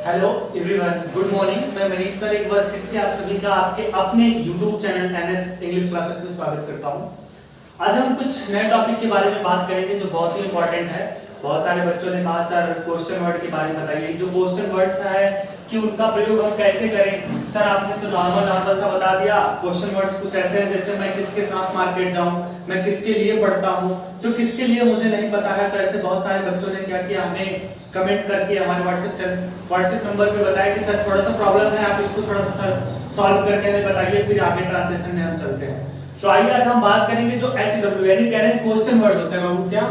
Hello everyone, good morning. मैं Manish sir एक बार फिर से आप सभी का आपके अपने YouTube channel NS English classes में स्वागत करता हूं। आज हम कुछ नए टॉपिक के बारे में बात करेंगे जो बहुत ही इंपॉर्टेंट है। बहुत सारे बच्चों ने कहा सर क्वेश्चन वर्ड के बारे में बताइए। जो क्वेश्चन वर्ड्स है कि उनका प्रयोग हम कैसे करें। सर आपने तो नॉर्मल सा बता दिया। क्वेश्चन वर्ड्स कुछ ऐसे हैं जैसे मैं किसके साथ मार्केट जाऊं, मैं किसके लिए पढ़ता हूं, तो किसके लिए मुझे नहीं पता है। तो ऐसे बहुत सारे बच्चों ने क्या किया, हमें कमेंट करके हमारे व्हाट्सएप नंबर पे बताया कि सर थोड़ा सा प्रॉब्लम है, आप इसको थोड़ा सा सॉल्व करके हमें बताइए, फिर आगे ट्रांसलेशन में हम चलते हैं। तो आइए आज हम बात करेंगे जो HW यानी कह रहे हैं क्वेश्चन वर्ड होते हैं। बाबू क्या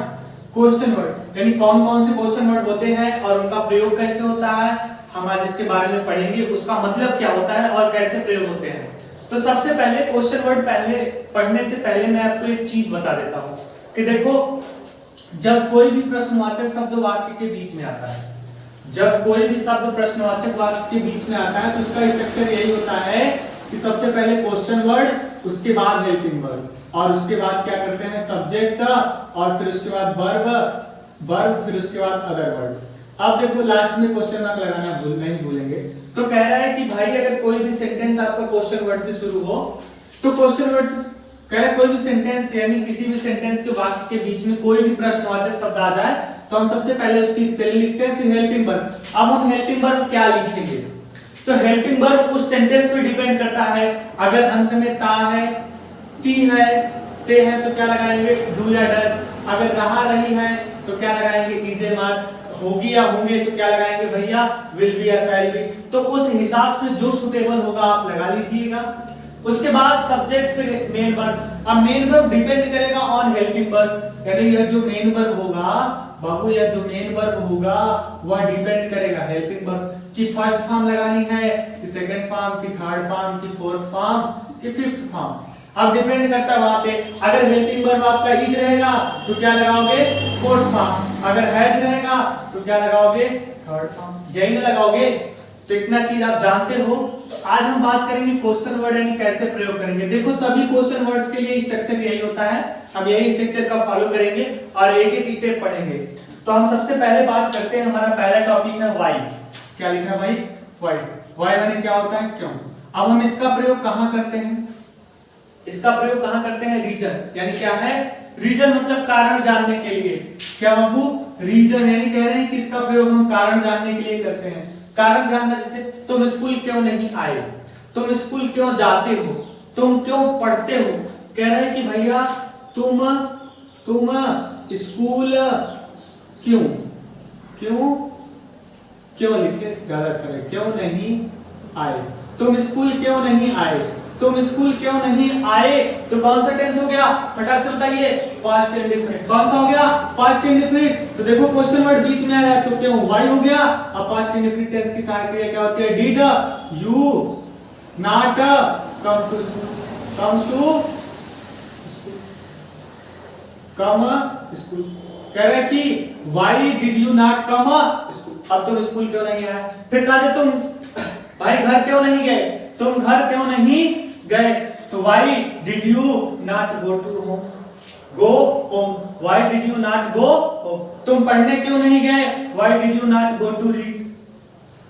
क्वेश्चन वर्ड यानी कौन कौन से क्वेश्चन वर्ड होते हैं और उनका प्रयोग कैसे होता है, हम आज इसके बारे में पढ़ेंगे। उसका मतलब क्या होता है और कैसे प्रयोग होते हैं। तो सबसे पहले क्वेश्चन वर्ड पढ़ने से पहले मैं आपको एक चीज बता देता हूं कि देखो, जब कोई भी प्रश्नवाचक शब्द वाक्य के बीच में आता है, जब कोई भी शब्द प्रश्नवाचक वाक्य के बीच में आता है तो उसका स्ट्रक्चर यही होता है कि सबसे पहले क्वेश्चन वर्ड, उसके बाद हेल्पिंग वर्ड, और उसके बाद क्या करते हैं सब्जेक्ट, और फिर उसके बाद वर्ब, फिर उसके बाद अदर वर्ड। अब देखो लास्ट में क्वेश्चन मार्क लगाना नहीं भूलेंगे। तो कह रहा है कि भाई अगर कोई भी सेंटेंस आपका क्वेश्चन वर्ड से शुरू हो तो क्वेश्चन वर्ड से कह रहा है कोई भी सेंटेंस यानी किसी भी सेंटेंस के वाक्य के बीच में कोई भी प्रश्नवाचक शब्द आ जाए तो हम सबसे पहले उसकी स्पेलिंग लिखते हैं, फिर हेल्पिंग वर्ब। अब हम हेल्पिंग वर्ब क्या लिखेंगे, तो हेल्पिंग वर्ब उस सेंटेंस पे डिपेंड करता है। अगर अंत में ता है, ती है, ते है तो क्या लगाएंगे डू या डज। अगर रहा रही है तो क्या लगाएंगे इज ए मार्क। होगी या होंगे तो क्या लगाएंगे भैया विल बी या शैल बी। तो उस हिसाब से जो सुटेबल होगा आप लगा लीजिएगा। उसके बाद सब्जेक्ट, फिर मेन वर्ब। अब मेन वर्ब डिपेंड करेगा ऑन हेल्पिंग वर्ब, यानी यह जो मेन वर्ब होगा बाबू, यह जो मेन वर्ब होगा वह डिपेंड करेगा हेल्पिंग वर्ब की फर्स्ट फॉर्म लगानी है कि सेकंड फॉर्म की थर्ड फॉर्म की फोर्थ फॉर्म की फिफ्थ फॉर्म। अब डिपेंड करता है वहां पे। अगर हेल्पिंग वर्ब आपका इज रहेगा तो क्या लगाओगे फोर्थ फॉर्म, अगर हैज रहेगा तो क्या लगाओगे थर्ड फॉर्म, यही ना लगाओगे। तो इतना चीज आप जानते हो। तो आज हम बात करेंगे क्वेश्चन वर्ड यानी कैसे प्रयोग करेंगे। देखो सभी क्वेश्चन वर्ड्स के लिए स्ट्रक्चर यही होता है, हम यही स्ट्रक्चर का फॉलो करेंगे और एक एक स्टेप पढ़ेंगे। तो हम सबसे पहले बात करते हैं, हमारा पहला टॉपिक है व्हाई। क्या लिखा है भाई व्हाई। व्हाई यानी क्या होता है क्यों। अब हम इसका प्रयोग कहां करते हैं, इसका प्रयोग कहां करते हैं रीजन, यानी क्या है रीजन मतलब कारण जानने के लिए। क्या बाबू रीजन यानी कह रहे हैं कि इसका प्रयोग हम कारण जानने के लिए करते हैं। कारण जानना जैसे तुम स्कूल क्यों नहीं आए, तुम स्कूल क्यों जाते हो, तुम क्यों पढ़ते हो। कह रहे हैं कि भैया तुम स्कूल क्यों क्यों क्यों लिखे ज्यादा अच्छा है, क्यों नहीं आए, तुम स्कूल क्यों नहीं आए, तुम स्कूल क्यों नहीं आए। तो कौन सा टेंस हो गया फटाक से बताइए पास्ट इंडेफिनिट। कौन सा हो गया पास्ट इंडेफिनिट। तो देखो क्वेश्चन वर्ड बीच में आया तो क्यों व्हाई हो गया। अब पास्ट इंडेफिनिट टेंस की सहायक क्रिया क्या होती है did you not come to school. कह रहे कि why did you not come school. अब तुम स्कूल क्यों नहीं आए। फिर कहा तुम भाई घर क्यों नहीं गए, तुम घर क्यों नहीं गए। तो why did you not go to home, go home. Why did you not go home. तुम पढ़ने क्यों नहीं गए, why did you not go to read,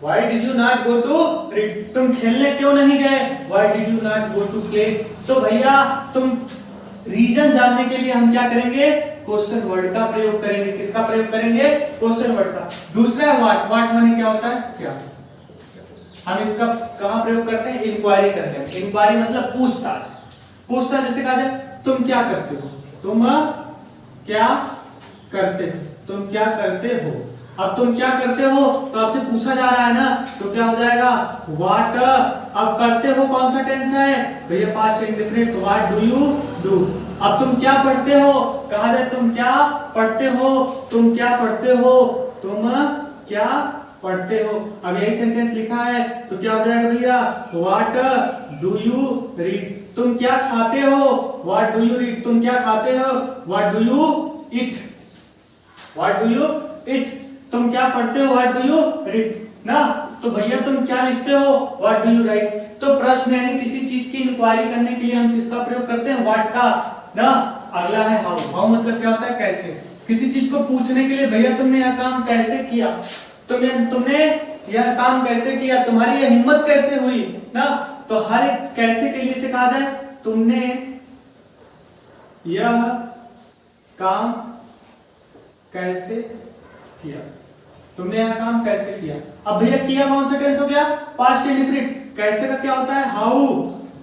why did you not go to read. तुम खेलने क्यों नहीं गए, why did you not go to play. तो भैया तुम रीजन जानने के लिए हम क्या करेंगे क्वेश्चन वर्ड का प्रयोग करेंगे। किसका प्रयोग करेंगे क्वेश्चन वर्ड का। दूसरा है व्हाट। व्हाट माने क्या होता है क्या। हम इसका कहां प्रयोग करते हैं इंक्वायरी करते हैं। इंक्वायरी मतलब पूछताछ। पूछताछ जैसे कहा जाए तुम क्या करते हो, तुम क्या करते हो, तुम क्या करते हो। अब तुम क्या करते हो तो आपसे पूछा जा रहा है ना, तो क्या हो जाएगा व्हाट। अब करते हो कौन सा टेंस है भैया past indefinite, what do you do. अब तुम क्या पढ़ते हो, कहा जाए तुम क्या पढ़ते हो, तुम क्या पढ़ते हो, तुम क्या पढ़ते हो। अब यही सेंटेंस लिखा है तो क्या हो जाएगा भैया व्हाट डू यू रीड। तुम क्या खाते हो, व्हाट डू यू रीड। तुम क्या खाते हो, what do you eat, what do you eat. तुम क्या पढ़ते हो, व्हाट डू यू रीड ना। तो भैया तुम क्या लिखते हो, व्हाट डू यू राइट। तो प्रश्न यानी किसी चीज की इंक्वायरी करने के लिए हम किसका प्रयोग करते हैं व्हाट का ना। अगला है हाउ। हाउ मतलब क्या होता है कैसे। किसी चीज को पूछने के लिए भैया तुमने यह काम कैसे किया, तुमने यह काम कैसे किया, तुम्हारी यह हिम्मत कैसे हुई ना। तो हर एक कैसे के लिए से कहा जाए तुमने यह काम कैसे किया, तुमने यह काम कैसे किया। अब भैया किया कौन सा टेंस हो गया, पास्ट इंडेफिनिट। कैसे का क्या होता है, how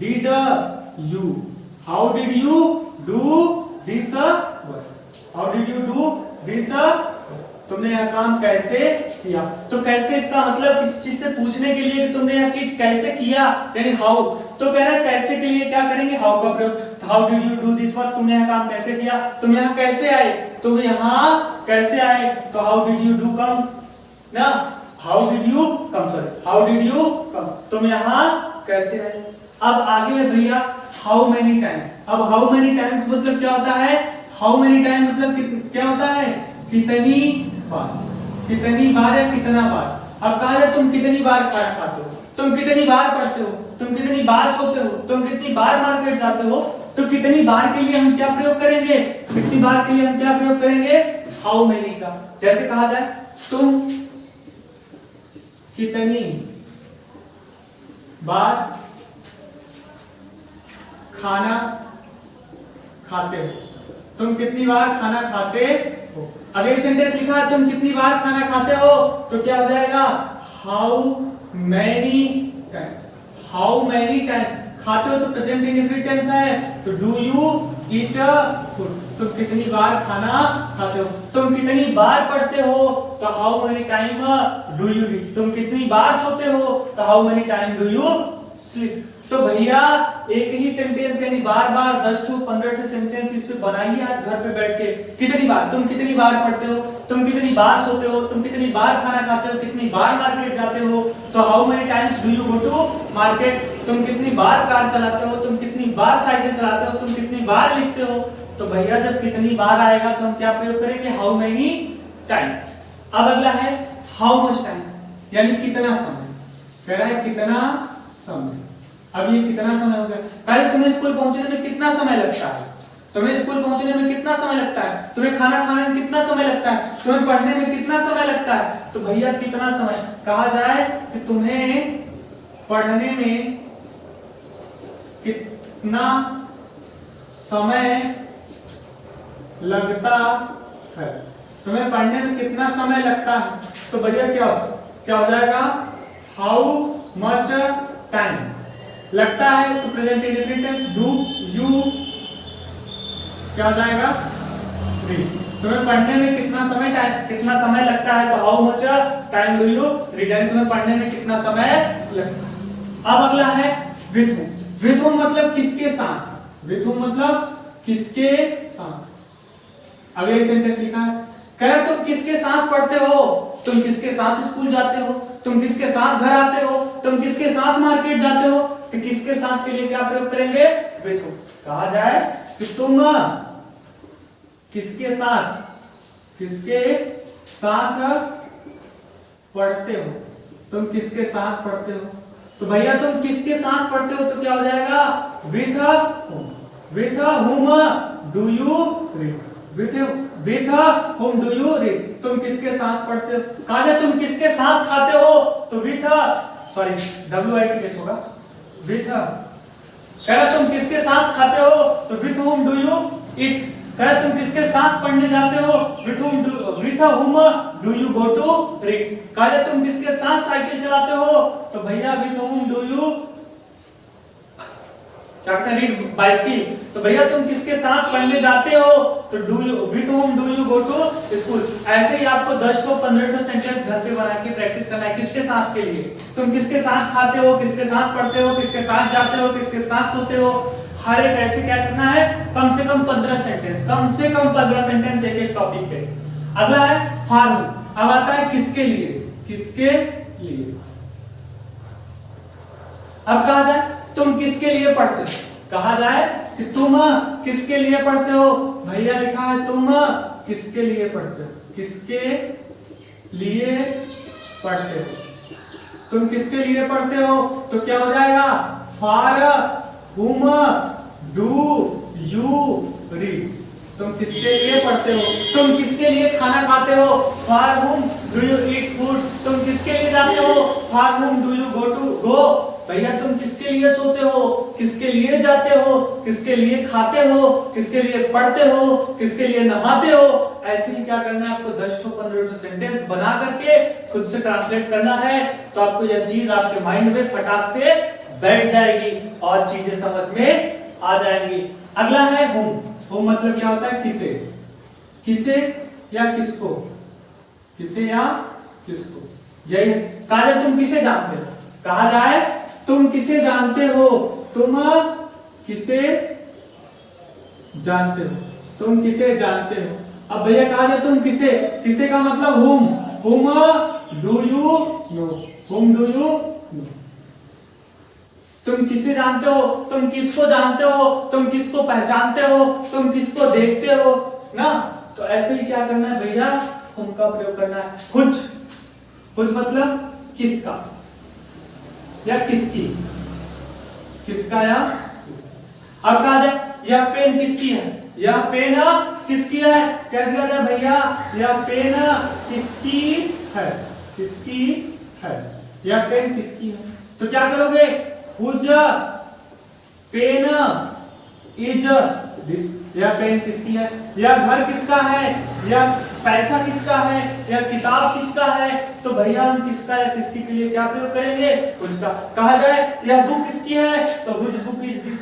did you, how did you do this work, how did you do this, तुमने यह काम कैसे किया। तो कैसे इसका मतलब किसी चीज से पूछने के लिए कि तुमने यह चीज कैसे किया, यानी हाउ। तो कह रहा है कैसे के लिए क्या करेंगे, हाउ का प्रयोग। How did you do this work, तुमने यह काम कैसे किया, तुम यहाँ कैसे आए, तुम यहाँ कैसे आए। तो how did you do come ना, how did you come, sorry how did you come, तुम यहाँ कैसे आए। अब आगे है भैया हाउ मेनी टाइम। अब हाउ मेनी टाइम्स मतलब क्या होता है, हाउ मेनी टाइम मतलब क्या होता है, कितनी बार, कितनी बार या कितना बार। अब कहा जाए तुम कितनी बार खाना खाते हो, तुम कितनी बार पढ़ते हो, तुम कितनी बार सोते हो, तुम कितनी बार मार्केट जाते हो। तो कितनी बार के लिए हम क्या प्रयोग करेंगे, कितनी बार के लिए हम क्या प्रयोग करेंगे, हाउ मेनी का। जैसे कहा जाए तुम कितनी बार खाना खाते हो, तुम कितनी बार खाना खाते हो। अब एक सेंटेंस लिखा है तुम कितनी बार खाना खाते हो, तो क्या हो जाएगा, how many time, how many time. खाते हो तो प्रेजेंट इंडेफिनिट टेंस है, तो डू यू ईट फूड, तुम कितनी बार खाना खाते हो। तुम कितनी बार पढ़ते हो, तो how many time do you read, तुम कितनी बार सोते हो, तो how many time do you sleep. तो भैया एक ही सेंटेंस यानी बार बार 10 से 15 सेंटेंस इस पे बनाइए आज घर पे बैठ के। कितनी बार, तुम कितनी बार पढ़ते हो, तुम कितनी बार सोते हो, तुम कितनी बार खाना खाते हो, कितनी बार मार्केट जाते हो, तो how many times do you go to market. तुम कितनी बार कार चलाते हो, तुम कितनी बार साइकिल चलाते हो, तुम कितनी बार लिखते हो। तो भैया जब कितनी बार आएगा तो हम क्या प्रयोग करेंगे, हाउ मेनी टाइम। अब अगला है हाउ मच टाइम, यानी कितना समय। कह रहा है कितना समय। अब ये कितना समय हो गया, पहले तुम्हें स्कूल पहुंचने में कितना समय लगता है, तुम्हें स्कूल पहुंचने में कितना समय लगता है, तुम्हें खाना खाने में कितना समय लगता है, तुम्हें पढ़ने में कितना समय लगता है। तो भैया कितना समय कहा जाए कि तुम्हें पढ़ने में कितना समय लगता है, तुम्हें पढ़ने में कितना समय लगता है। तो भैया क्या हो जाएगा, हाउ मच टाइम। लगता है तो present indefinite tense do you क्या हो जाएगा, रीड। तुम्हें पढ़ने में कितना समय लगता है, तो how much time do you read, तुम्हें पढ़ने में कितना समय लगता है। अब अगला है विथ हुम। विथ हुम मतलब किसके साथ, विथ हुम मतलब किसके साथ। अगले एक सेंटेंस लिखा है, कह रहा तुम किसके साथ पढ़ते हो, तुम किसके साथ स्कूल जाते हो, तुम किसके साथ घर आते हो, तुम किसके साथ मार्केट जाते हो। तो किसके साथ के लिए क्या प्रयोग करेंगे, विथ हुम। कहा जाए कि तुम किसके साथ पढ़ते हो, तुम किसके साथ पढ़ते हो। तो भैया तुम किसके साथ पढ़ते हो, तो क्या हो जाएगा, with whom. With whom do you read, with whom do you read, तुम किसके साथ पढ़ते हो। कहा जाए तुम किसके साथ खाते हो, तो विथ, सॉरी WITH होगा, विथ। कह रहा तुम किसके साथ खाते हो, तो with whom do you eat. कह रहा तुम किसके साथ पढ़ने जाते हो, with whom do you go to read. कहा जाए तुम किसके साथ साइकिल चलाते हो, तो भैया विथ हुम डू यू क्या कहते हैं, रीड बाइसिकल। तो भैया तुम किसके साथ पढ़ने जाते हो, तो do you with whom do you go to school. ऐसे ही आपको 10 से 15 सेंटेंस घर पे बना के प्रैक्टिस करना है। किसके साथ के लिए, तुम किसके साथ खाते हो, किसके साथ पढ़ते हो, किसके साथ जाते हो, किसके साथ सोते हो। हर एक ऐसे क्या करना है, कम से कम 15 सेंटेंस, कम से कम 15 सेंटेंस एक एक टॉपिक है। अगला है फॉर हुम। अब आता है किसके लिए, किसके लिए। अब कहा जाए तुम किसके लिए पढ़ते हो, कहा जाए कि तुम किसके लिए पढ़ते हो। भैया लिखा है तुम किसके लिए पढ़ते हो, किसके लिए पढ़ते हो, तुम किसके लिए पढ़ते हो। तो क्या हो जाएगा, फॉर हुम डू यू रीड, तुम किसके लिए पढ़ते हो, तुम किसके लिए खाना खाते हो, फॉर हुम डू यू ईट फूड, तुम किसके लिए जाते हो? For whom do you go? भैया तुम किसके लिए सोते हो? किसके लिए जाते हो? किसके लिए खाते हो? किसके लिए पढ़ते हो? किसके लिए नहाते हो? ऐसे ही क्या करना है आपको 10 to 15 सेंटेंस बना करके खुद से ट्रांसलेट करना है। तो आपको यह चीज आपके माइंड में फटाक से बैठ जाएगी और चीजें समझ में आ जाएंगी। अगला है whom। whom मतलब क्या होता है? किसे, किसे या किसको, किसे या किसको। यही कहा जाए तुम किसे जानते हो, कहा जाए तुम किसे जानते हो, तुम किसे जानते हो, तुम किसे जानते हो। अब भैया कहा जाए तुम किसे, किसे का मतलब whom, whom do you know, whom do you know। तुम किसे जानते हो, तुम किसको जानते हो, तुम किसको पहचानते हो, तुम किसको देखते हो ना। तो ऐसे ही क्या करना है भैया, whom का प्रयोग करना है। कुछ, कुछ मतलब किसका या किसकी, किसका या किसका। अब कहा जाए यह पेन किसकी है, यह पेन किसकी है, कह दिया जाए भैया यह पेन किसकी है, किसकी है, यह पेन किसकी है। तो क्या करोगे, whose पेन इज दिस, यह पेन किसकी है, यह घर किसका है, यह पैसा किसका है, यह किताब किसका है। तो भैया हम किसका या किसकी के लिए क्या प्रयोग करेंगे, उसका। कहा जाए यह बुक किसकी है, तो whose book is this।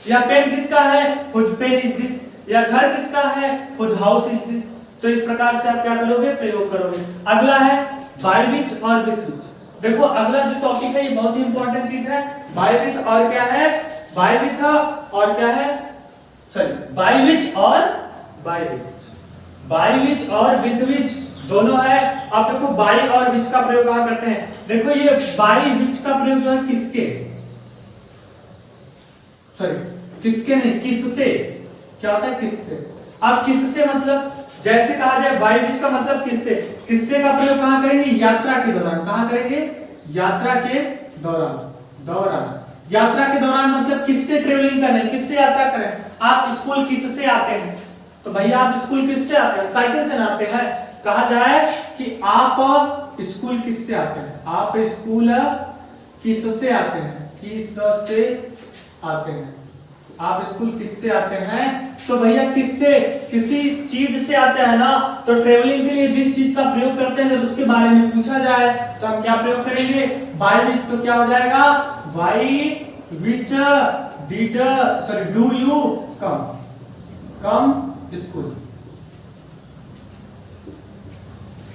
यह पेन किसका है, whose pen is this। यह घर किसका है, whose house is this। तो इस प्रकार से आप क्या करोगे, प्रयोग करोगे। अगला है by which और with which। देखो अगला जो टॉपिक है ये बहुत ही इंपॉर्टेंट चीज है। by with और क्या है, by with और क्या है, सॉरी by which और by which, by which और with which दोनों है। आप देखो by और which का प्रयोग कहाँ करते हैं, देखो ये by which का प्रयोग जो है किसके, सॉरी किसके नहीं, किससे। क्या होता है, किससे। अब किससे मतलब जैसे कहा जाए by which का मतलब किससे, किससे का प्रयोग कहाँ करेंगे, यात्रा के दौरान। कहाँ करेंगे, यात्रा के दौरान, दौरान, यात्रा के दौरान मतलब किससे ट्रेवलिंग कर रहे हैं, किससे यात्रा कर रहे हैं। आप स्कूल किससे आते हैं, तो भैया आप स्कूल किससे आते हैं, साइकिल से आते हैं। कहा जाए कि आप स्कूल किससे आते हैं, आप स्कूल किससे आते हैं, किससे आते हैं, आप स्कूल किससे आते हैं। तो भैया किससे, किसी चीज से आते हैं ना। तो ट्रेवलिंग के लिए जिस चीज का प्रयोग करते हैं अगर उसके बारे में पूछा जाए तो हम क्या प्रयोग करेंगे, बाय विच। तो क्या हो जाएगा, by which did, sorry do you come, come school.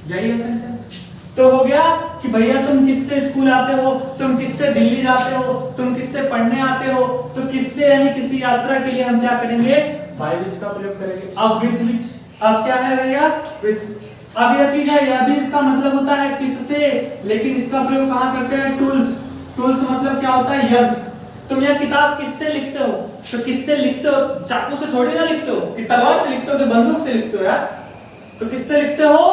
यही है सेंटेंस। तो हो गया कि भैया तुम किससे स्कूल आते हो, तुम किससे दिल्ली जाते हो, तुम किससे पढ़ने आते हो। तो किससे यानी किसी यात्रा के लिए हम क्या करेंगे, बाय विच का प्रयोग करेंगे। अब विथ विच, अब क्या है भैया, विथ। अब यह चीज है, यह भी इसका मतलब होता है किससे, लेकिन इसका प्रयोग कहाँ करते हैं, टूल्स। टूल्स मतलब क्या होता है, यंत्र। तुम यह किताब किससे लिखते हो, तो किससे लिखते हो, चाकू से थोड़ी ना लिखते हो, कि तलवार से लिखते हो, कि बंदूक से लिखते हो यार। तो किससे लिखते हो,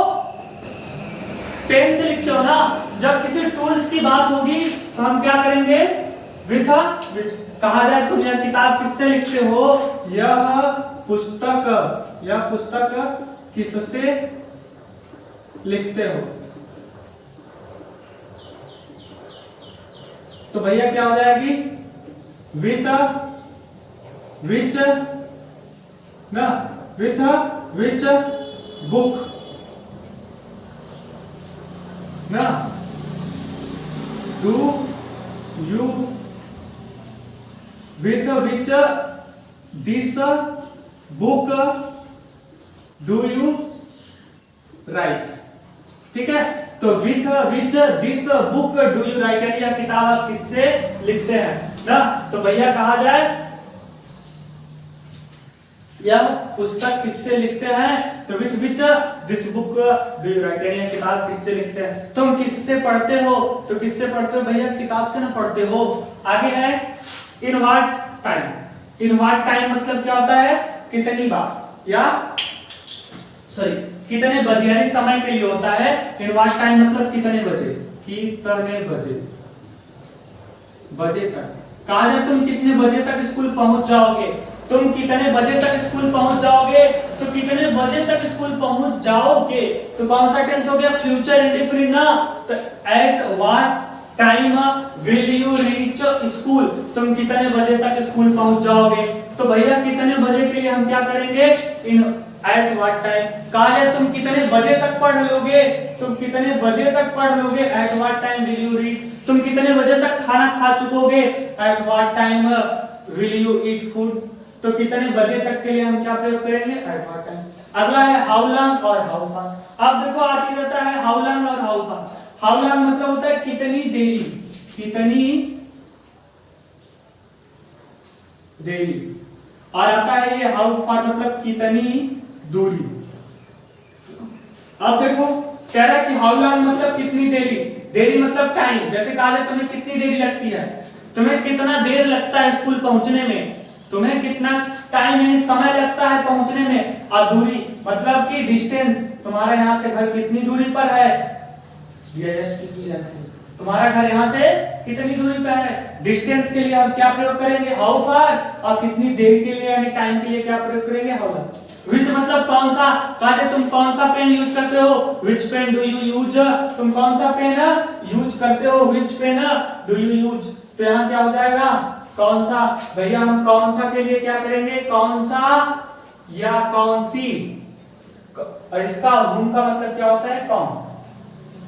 पेन से लिखते हो ना। जब किसी टूल्स की बात होगी तो हम क्या करेंगे, विथ विच। कहा जाए तुम यह किताब किससे लिखते हो, यह पुस्तक, यह पुस्तक किससे लिखते हो। तो भैया क्या हो जाएगी, विथ विच ना, विथ विच बुक ना, do you, with which this book do you right. ठीक है, तो with which this book do you right, यानी यह किताब आप किससे लिखते हैं ना। तो भैया कहा जाए यह पुस्तक किससे लिखते हैं, तो with which this book do you right, यानी यह किताब किससे लिखते हैं। तुम किससे पढ़ते हो, तो किससे पढ़ते हो भैया, किताब से ना पढ़ते हो। आगे है in what time. In what time मतलब क्या होता है, कितनी बार, या सॉरी कितने बजे, यानी समय के लिए होता है। इन व्हाट टाइम मतलब कितने बजे, कितने बजे, बजे तक। कहा जाए तुम कितने बजे तक स्कूल पहुंच जाओगे, तुम कितने बजे तक स्कूल पहुंच जाओगे, तो कितने बजे तक स्कूल पहुंच जाओगे, तो कौन सा टेंस हो गया, फ्यूचर इंडेफिनिट ना। तो eight what time will you reach school, तुम कितने बजे तक स्कूल पहुंच जाओगे। तो भैया कितने बजे के लिए हम क्या करेंगे, इन एट व्हाट टाइम। कहा है तुम कितने बजे तक पढ़ लोगे, तुम कितने बजे तक पढ़ लोगे, at what time will you reach. तुम कितने बजे तक खाना खा चुकोगे, at what time will you eat food. तो कितने बजे तक के लिए हम क्या प्रयोग करेंगे, एट व्हाट टाइम। अगला है हाउ लॉन्ग और हाउ फार। अब देखो आज चीज आता है हाउ लॉन्ग और हाउ फार। हाउ लॉन्ग मतलब होता है कितनी देरी, कितनी देरी, और आता है ये हाउ फार मतलब कितनी दूरी। अब देखो कह रहा है कि हाउ लॉन्ग मतलब कितनी देरी, देरी मतलब टाइम। जैसे कहा जाए तुम्हें कितनी देरी लगती है, तुम्हें कितना देर लगता है स्कूल पहुंचने में, तुम्हें कितना टाइम यानी समय लगता है पहुंचने में। और दूरी मतलब कि डिस्टेंस, तुम्हारा यहाँ से घर कितनी दूरी पर है, तुम्हारा घर यहाँ से कितनी दूरी पर है। डिस्टेंस के लिए हम क्या प्रयोग करेंगे, हाउ फार, और कितनी देर के लिए यानी टाइम के लिए क्या प्रयोग करेंगे, हाउ लॉन्ग। विच मतलब कौन सा, कहा तुम कौन सा पेन यूज करते हो, विच पेन डू यू यूज, तुम कौन सा पेन यूज करते हो, विच पेन डू यू यूज। तो यहाँ क्या हो जाएगा, कौन सा। भैया हम कौन सा के लिए क्या करेंगे, कौन सा या कौन सी, और इसका हुम का मतलब क्या होता है, कौन।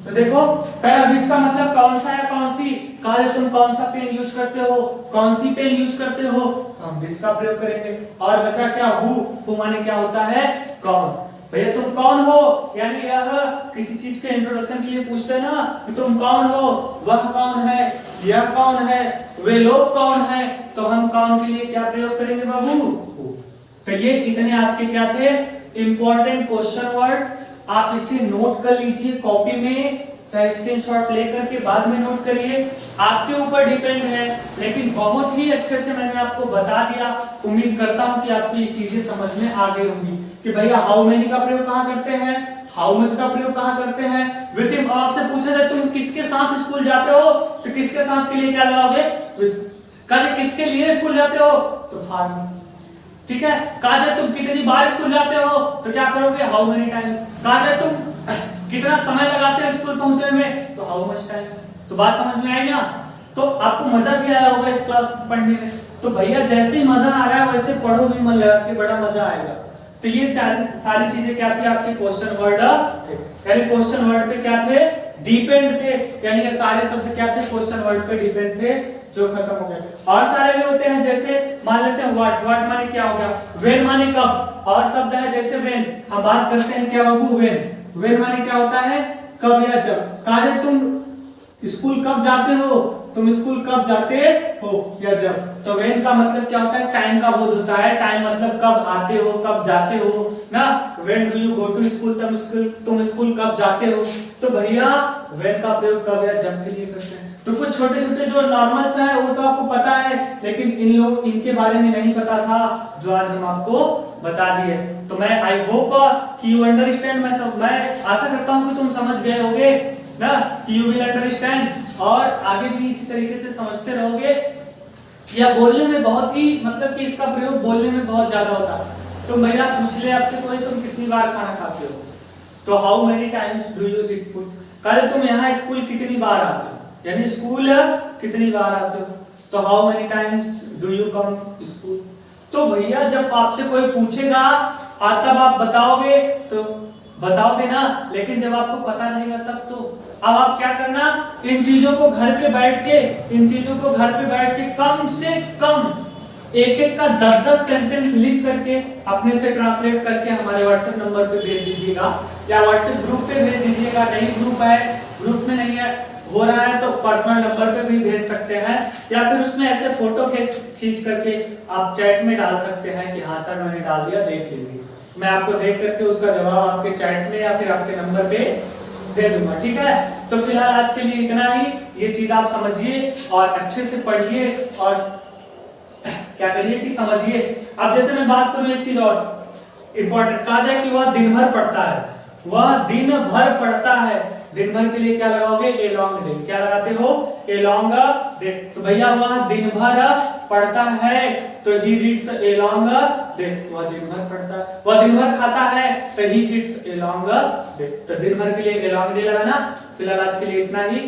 तो देखो पहला विच का मतलब कौन सा या कौन सी, कहा तुम कौन सा पेन यूज करते हो, कौन सी पेन यूज करते हो, हम विच का प्रयोग करेंगे। और बचा क्या, हु माने क्या होता है, कौन। भैया तुम कौन हो, यानी यह किसी चीज के इंट्रोडक्शन के लिए पूछते हैं ना कि तुम कौन हो, वह कौन है, यह कौन है, वे लोग कौन है, तो हम कौन के लिए क्या प्रयोग करेंगे बाबू, तो ये इतने आपके क्या थे इंपॉर्टेंट क्वेश्चन वर्ड। आप इसे नोट कर लीजिए कॉपी में, चाहे स्क्रीनशॉट लेकर के बाद में नोट करिए, आपके ऊपर डिपेंड है। लेकिन बहुत ही अच्छे से मैंने आपको बता दिया, उम्मीद करता हूं कि आपको ये चीजें समझ में आ गई होंगी कि भैया हाउ मेनी का प्रयोग कहाँ करते हैं, हाउ मच का प्रयोग कहाँ करते हैं। विद हिम आपसे पूछा जाए तुम किसके साथ स्कूल जाते हो, तो किसके साथ के लिए क्या लगाओगे, विद। कहा किसके लिए स्कूल जाते हो, तो फॉर। ठीक है, कहा तुम कितनी बार स्कूल जाते हो, तो क्या करोगे, हाउ मेनी टाइम। कहा तुम कितना समय लगाते हो स्कूल पहुंचने में, तो हाउ मच टाइम। तो बात समझ में आई ना। तो आपको मजा भी आया होगा इस क्लास पढ़ने में। तो भैया जैसे ही मजा आ रहा है वैसे पढ़ो भी, मन लगा के बड़ा मजा आएगा। तो ये सारी चीजें क्या थी आपके क्वेश्चन वर्ड थे, यानी क्वेश्चन वर्ड पे क्या थे, डिपेंड थे, यानी ये सारे शब्द क्या थे, क्वेश्चन वर्ड पे डिपेंड थे, जो खत्म हो गए। और सारे भी होते हैं, जैसे मान लेते हैं व्हाट, व्हाट माने क्या हो गया, व्हेन माने कब। और शब्द है जैसे व्हेन, हम बात करते हैं क्या बाबू, व्हेन। व्हेन माने क्या होता है, कब या जब। कहा तुम स्कूल कब जाते हो, तुम स्कूल कब जाते हो या जब। तो व्हेन का मतलब क्या होता है, टाइम का बोध होता है। टाइम मतलब कब आते हो, कब जाते हो ना। When do you go to school, तुम स्कूल कब जाते हो। तो भैया व्हेन का प्रयोग कब या जब के लिए करते हैं। तो कुछ छोटे छोटे जो नॉर्मल सा है वो तो आपको पता है, लेकिन इनके बारे में नहीं पता था, जो आज हम आपको बता दिए। तो मैं आई होप कि यू अंडरस्टैंड। मैं आशा करता हूं कि तुम समझ गए होगे ना, कि यू विल अंडरस्टैंड, और आगे भी इसी तरीके से समझते रहोगे। या बोलने में बहुत ही मतलब कि इसका प्रयोग बोलने में बहुत ज्यादा होता है। तो भैया पूछ ले आपसे कोई, तुम कितनी बार खाना खाते हो, तो how many times do you eat food. कल तुम यहाँ स्कूल कितनी बार आते हो, यानी स्कूल कितनी बार आते हो, तो how many times do you come school. तो भैया जब आपसे कोई पूछेगा और तब आप बताओगे तो बताओगे ना, लेकिन जब आपको पता रहेगा तब तो। अब आप क्या करना, इन चीजों को घर पे बैठ के, कम से कम एक एक का 10-10 सेंटेंस लिख करके अपने से ट्रांसलेट करके हमारे व्हाट्सएप नंबर पे भेज दीजिएगा, या व्हाट्सएप ग्रुप पे भेज दीजिएगा। नहीं ग्रुप है, ग्रुप में नहीं है हो रहा है तो पर्सनल नंबर पे भी भेज सकते हैं, या फिर उसमें ऐसे फोटो खींच करके आप चैट में डाल सकते हैं कि हाँ सर मैंने डाल दिया, देख लीजिए। मैं आपको देख करके उसका जवाब आपके चैट में या फिर आपके नंबर पे दे दूंगा। ठीक है, तो फिलहाल आज के लिए इतना ही। ये चीज आप समझिए और अच्छे से पढ़िए और क्या करिए कि समझिए। अब जैसे मैं बात करूं एक चीज और इम्पोर्टेंट, कहा जाए कि वह दिन भर पढ़ता है, वह दिन भर पढ़ता है। दिन भर के लिए क्या लगाओगे, ए लॉन्ग डे। क्या लगाते हो, ए लॉन्ग डे। तो भैया वह दिन भर पढ़ता है तो he reads a long day. वह दिन भर पढ़ता है, वह दिन भर खाता है तो he eats a long day. तो दिन भर के लिए ए लॉन्ग डे लगाना। फिलहाल आज के लिए इतना ही।